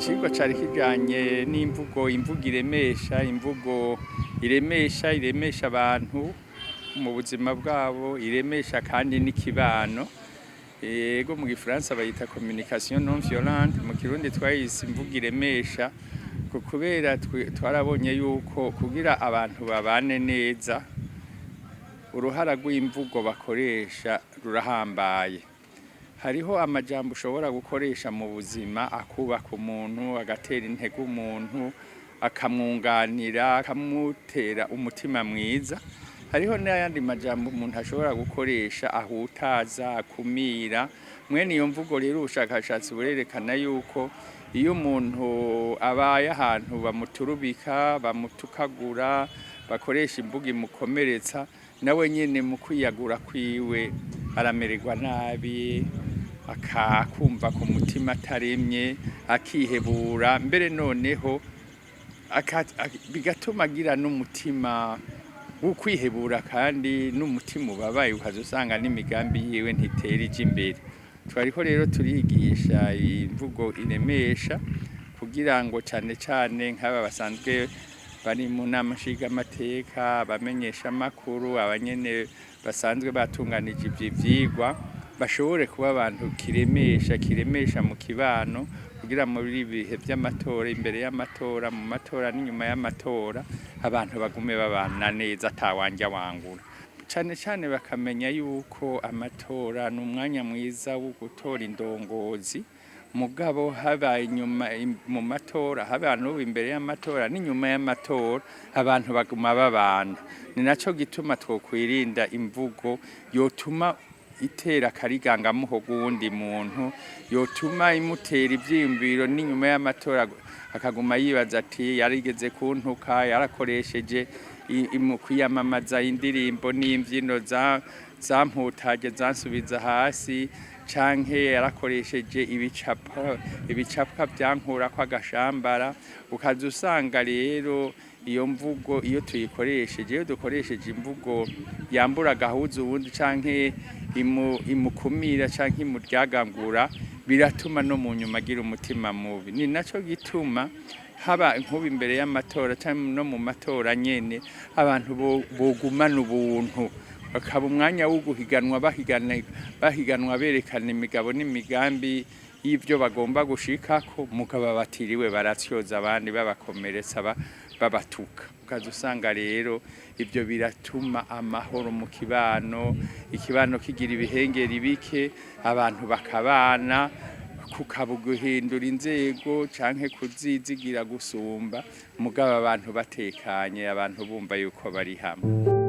Icigwa cari kijanye n'imvugo, imvugo iremesha abantu mu buzima bwabo, iremesha kandi n'ikibano. Ego mu gifaransa bayita communication non violente, mu kirundi twayise imvugo iremesha, kubera twarabonye yuko kugira abantu babane neza, uruhara rw'imvugo bakoresha rurahambaye. Hariho amajambo ushobora gukoresha mu buzima akubaka umuntu, agatera intege umuntu, akamwunganira, akamutera umutima mwiza. Hariho n'ayandi majambo umuntu ashobora gukoresha ahutaza, akumira. Mwene iyo mvugo rero ubushakashatsi burerekana yuko iyo umuntu abaye ahantu bamuturubika, bamutukagura, bakoresha imvugo imukomeretsa, nawe nyene mu kwiyagura kwiwe aramererwa nabi, akakumva ku mutima ataremye, akihebura, mbere noneho bigatuma agira n'umutima wo kwihebura kandi n'umutima ubabaye, ukazusanga n'imigambi yiwe ntitera ija imbere. Twariko rero turigisha imvugo iremesha kugira ngo cane cane nk'aba basanzwe bari mu nama nshingamateka, abamenyesha amakuru, abanyene basanzwe batunganije ivyo vyigwa, bashobore kuba abantu kiremesha mu kibano, kugira muri ibihe vy'amatora, imbere y'amatora, mu matora n'inyuma y'amatora, abantu bagume babana neza atawanja wangura. Cane cane bakamenya yuko amatora n'umwanya mwiza wo gutora indongozi, mugabo habaye inyuma mu matora, haba n'ubu imbere y'amatora n'inyuma y'amatora, abantu baguma babana. Ni naco gituma twokwirinda imvugo yotuma itera akarigangamuho guwundi muntu, yotuma imutera ivyiyumviro n'inyuma y'amatora akaguma yibaza ati yarigeze kuntuka, yarakoresheje mu kwiyamamaza indirimbo n'imvyino zamputaje zansubiza hasi, canke yarakoresheje ibicapwa vyankurako agashambara. Ukaza usanga rero iyo mvugo iyo dukoresheje imvugo yambura agahuza uwundi canke imukumira canke imuryagagura, biratuma no mu nyuma agira umutima mubi. Ni naco gituma haba nk'ubu imbere y'amatora canke no mu matora nyene, abantu bogumana ubuntu, bakaba umwanya wo guhiganwa, bahiganwa berekana imigabo n'imigambi y'ivyo bagomba gushikako, mugabo batiriwe baratyoza abandi babakomeretsa, babatuka. Ukaza usanga rero ivyo biratuma amahoro mu kibano, ikibano kigira ibihengeri bike, abantu bakabana, kukaba guhindura inzego canke kuzizigira gusumba, mugabo abantu batekanye, abantu bumva yuko bari hamwe.